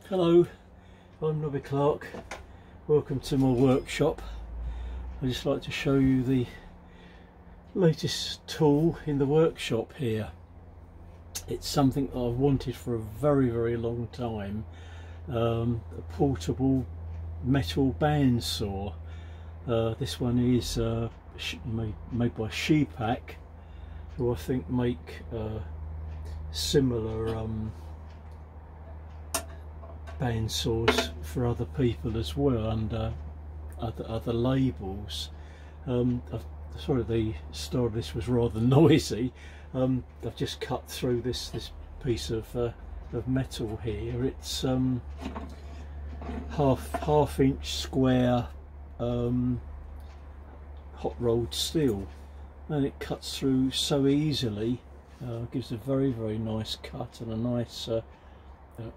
Hello, I'm Nobby Clark. Welcome to my workshop. I'd just like to show you the latest tool in the workshop here. It's something that I've wanted for a very long time. A portable metal band saw. This one is made by Scheppach, who I think make similar band saws for other people as well, under other labels. Sorry, the start of this was rather noisy. I've just cut through this piece of metal here. It's half inch square hot rolled steel, and it cuts through so easily. Gives a very nice cut and a nice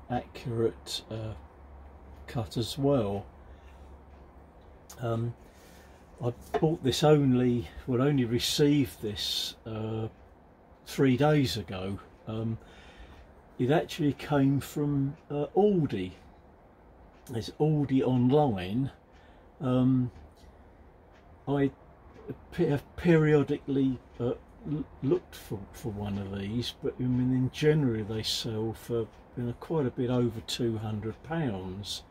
accurate cut as well. I bought this only received this 3 days ago. It actually came from Aldi. It's Aldi online. I have periodically looked for one of these, but I mean, in general they sell for quite a bit over £200.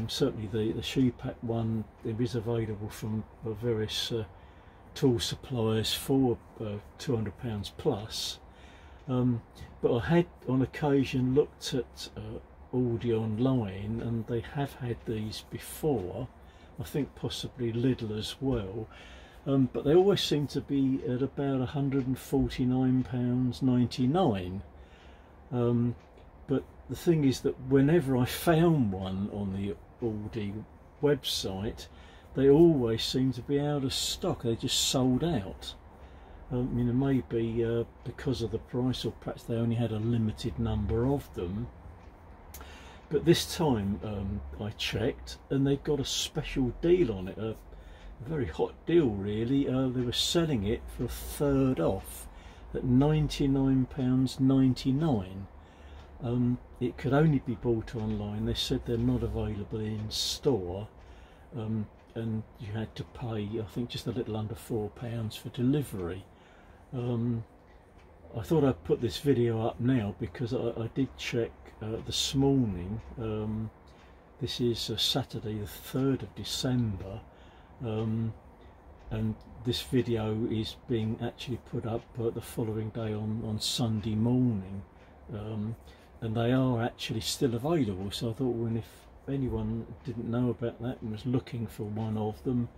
Certainly the Scheppach one, it is available from various tool suppliers for £200 plus. But I had on occasion looked at Aldi online, and they have had these before. I think possibly Lidl as well. But they always seem to be at about £149.99. But the thing is that whenever I found one on the Aldi website, they always seem to be out of stock. They just sold out. Maybe because of the price, or perhaps they only had a limited number of them. But this time I checked, and they've got a special deal on it. A very hot deal, really. They were selling it for a third off at £99.99. It could only be bought online. They said they're not available in store, and you had to pay, I think, just a little under £4 for delivery. I thought I'd put this video up now because I did check this morning. This is Saturday the 3rd of December, and this video is being actually put up the following day on Sunday morning. And they are actually still available, so I thought, well, if anyone didn't know about that and was looking for one of them,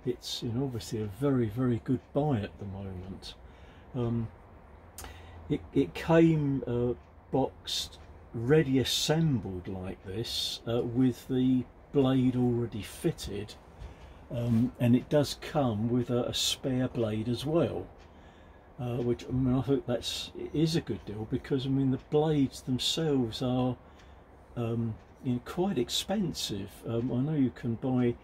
it's obviously a very good buy at the moment. It came boxed, ready assembled like this, with the blade already fitted, and it does come with a spare blade as well. Which I think it is a good deal, because the blades themselves are quite expensive. I know you can buy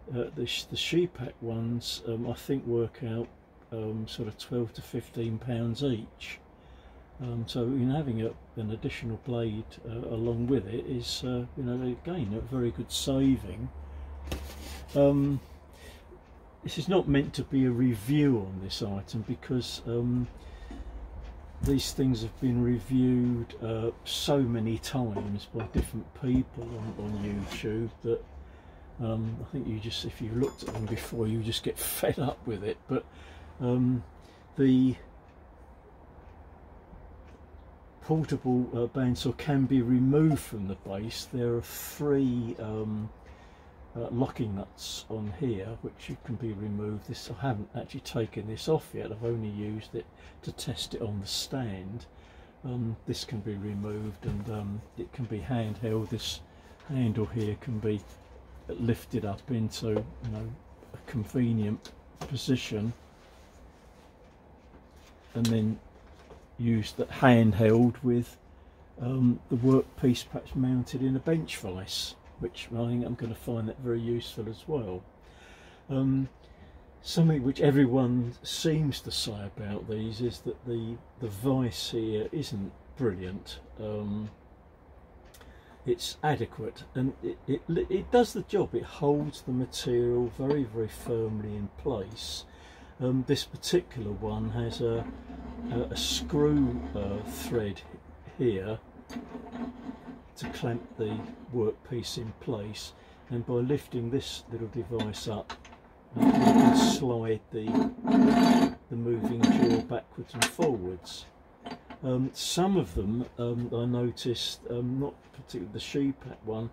the Scheppach ones. I think work out sort of £12 to £15 each. So having an additional blade along with it is again a very good saving. This is not meant to be a review on this item, because these things have been reviewed so many times by different people on YouTube that I think if you looked at them before, you just get fed up with it. But the portable band saw can be removed from the base. There are 3 locking nuts on here which you can be removed. I haven't actually taken this off yet. I've only used it to test it on the stand. This can be removed, and it can be handheld. This handle here can be lifted up into a convenient position, and then used handheld with the workpiece perhaps mounted in a bench vise, which I think I'm going to find that very useful as well. Something which everyone seems to say about these is that the vice here isn't brilliant. it's adequate, and it does the job. It holds the material very, very firmly in place. This particular one has a screw thread here to clamp the workpiece in place, and by lifting this little device up, you can slide the moving jaw backwards and forwards. Some of them I noticed, not particularly the Scheppach one,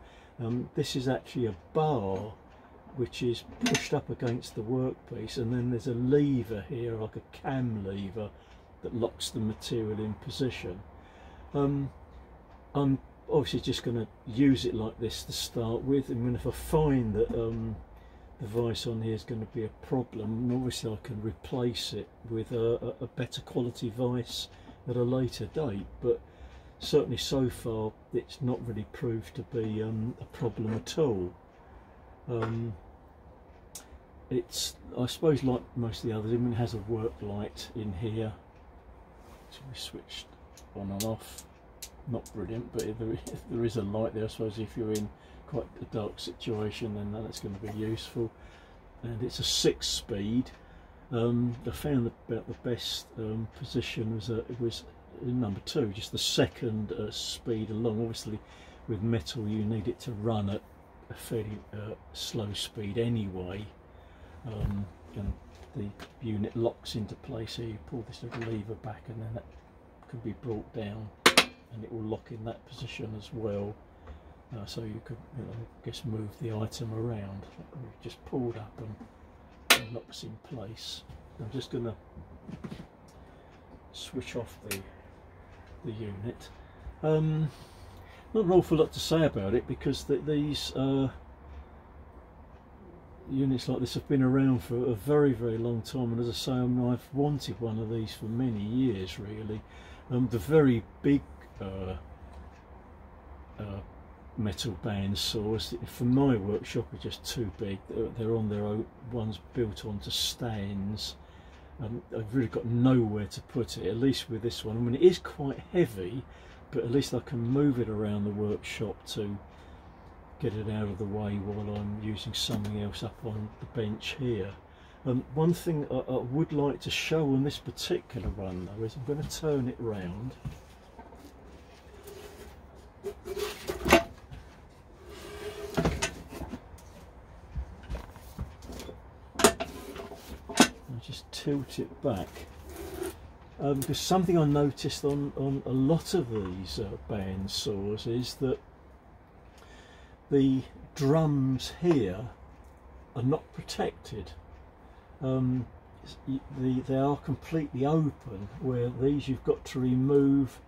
this is actually a bar which is pushed up against the workpiece, and then there's a lever here, like a cam lever, that locks the material in position. I'm obviously just going to use it like this to start with, and if I find that the vise on here is going to be a problem, obviously I can replace it with a better quality vise at a later date, but certainly so far it's not really proved to be a problem at all. It's, I suppose, like most of the others, it has a work light in here, which we switched on and off. Not brilliant, but if there is a light there, I suppose if you're in quite a dark situation, then that's going to be useful. And it's a 6-speed. I found about the best position was number 2, just the second speed along. Obviously with metal you need it to run at a fairly slow speed anyway, and the unit locks into place here. You pull this little lever back and then that can be brought down and it will lock in that position as well, so you could, I guess, move the item around. We've just pulled up and it locks in place. I'm just going to switch off the unit. Not an awful lot to say about it, because these units like this have been around for a very, very long time, and as I say, I've wanted one of these for many years really. The very big metal band saws from my workshop are just too big. They're on their own, ones built onto stands. I've really got nowhere to put it, at least with this one. I mean, it is quite heavy, but at least I can move it around the workshop to get it out of the way while I'm using something else up on the bench here. One thing I would like to show on this particular one though is I'm going to turn it round. Just tilt it back, because something I noticed on a lot of these band saws is that the drums here are not protected. They are completely open, where these you've got to remove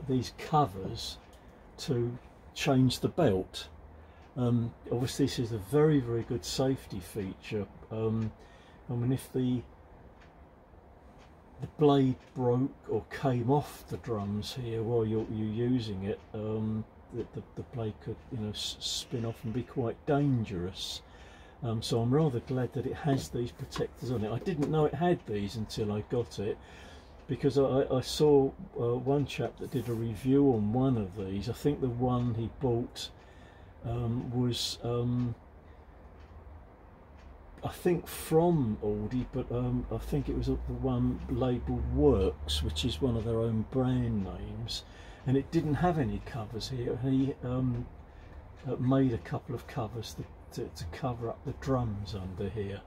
these covers to change the belt. Obviously this is a very, very good safety feature. I mean, if the blade broke or came off the drums here while you're using it, the blade could, spin off and be quite dangerous. So I'm rather glad that it has these protectors on it. I didn't know it had these until I got it, because I saw one chap that did a review on one of these. I think the one he bought was I think from Aldi, but I think it was the one labelled Works, which is one of their own brand names, and it didn't have any covers here. He made a couple of covers to cover up the drums under here.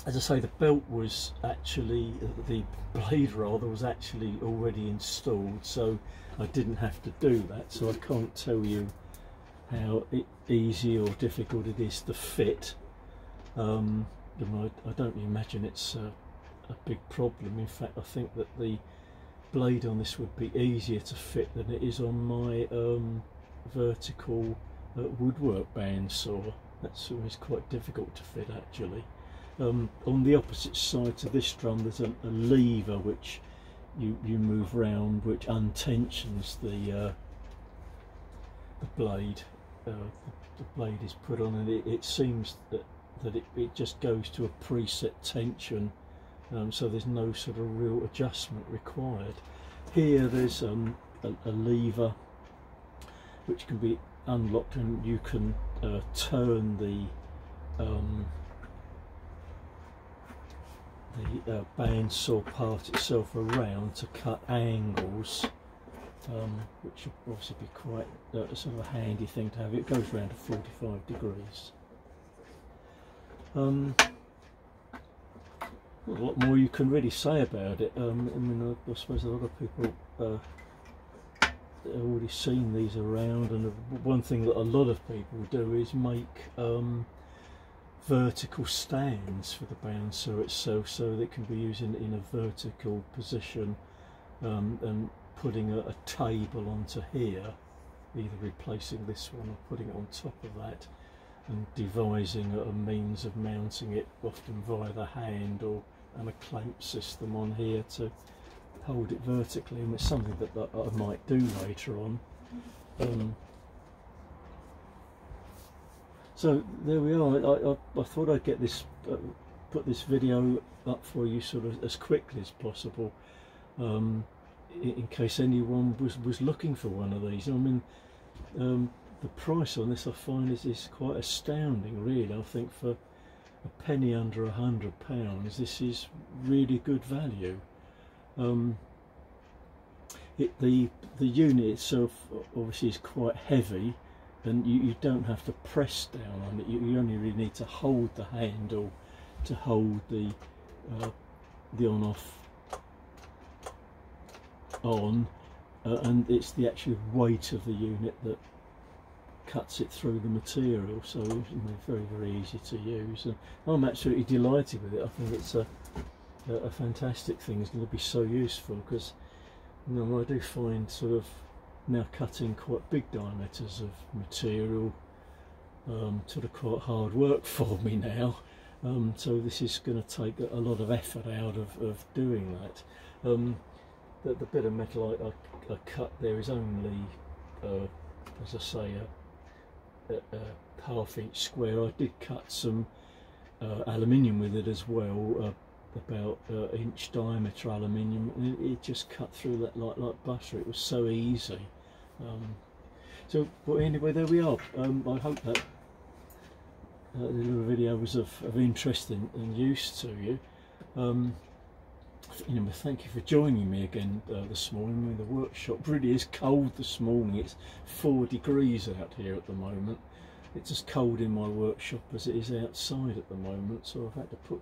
As I say, the belt was actually, the blade rather, was actually already installed, so I didn't have to do that, so I can't tell you how easy or difficult it is to fit. I don't imagine it's a big problem. In fact, I think that the blade on this would be easier to fit than it is on my vertical woodwork band saw. That's always quite difficult to fit actually. On the opposite side to this drum there's a lever which you move round, which untensions the blade. The blade is put on, and it seems that it just goes to a preset tension, so there's no sort of real adjustment required. Here there's a lever which can be unlocked, and you can turn the bandsaw part itself around to cut angles, which will obviously be quite sort of a handy thing to have. It goes around to 45 degrees. Not a lot more you can really say about it. I mean, I suppose a lot of people have already seen these around, and one thing that a lot of people do is make vertical stands for the bandsaw itself, so that it can be used in a vertical position, and putting a table onto here, either replacing this one or putting it on top of that, and devising a means of mounting it, often via the hand and a clamp system on here to hold it vertically. And it's something that I might do later on. So there we are. I thought I'd get this, put this video up for you sort of as quickly as possible, in case anyone was looking for one of these. I mean, the price on this I find is quite astounding, really. I think for a penny under £100, this is really good value. The unit itself obviously is quite heavy, and you don't have to press down on it. You only really need to hold the handle to hold the on-off on, and it's the actual weight of the unit that cuts it through the material, so it's very, very easy to use, and I'm absolutely delighted with it. I think it's a fantastic thing. It's going to be so useful, because I do find sort of now cutting quite big diameters of material sort of quite hard work for me now, so this is going to take a lot of effort out of doing that. The bit of metal I cut there is only, as I say, a half-inch square. I did cut some aluminium with it as well, about inch diameter aluminium, and it just cut through that like butter. It was so easy. So well, anyway, there we are. I hope that the little video was of interest and use to you. Thank you for joining me again this morning. I mean, the workshop really is cold this morning. It's 4 degrees out here at the moment. It's as cold in my workshop as it is outside at the moment, so I've had to put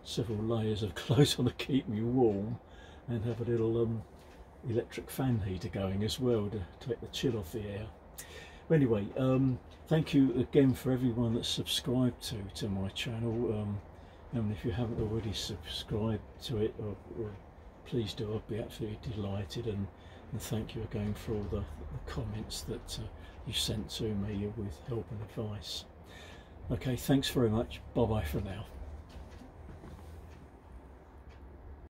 several layers of clothes on to keep me warm, and have a little electric fan heater going as well to take the chill off the air. But anyway, thank you again for everyone that's subscribed to my channel. And if you haven't already subscribed to it, or please do. I'd be absolutely delighted, and thank you again for all the comments that you sent to me with help and advice. Okay, thanks very much. Bye bye for now.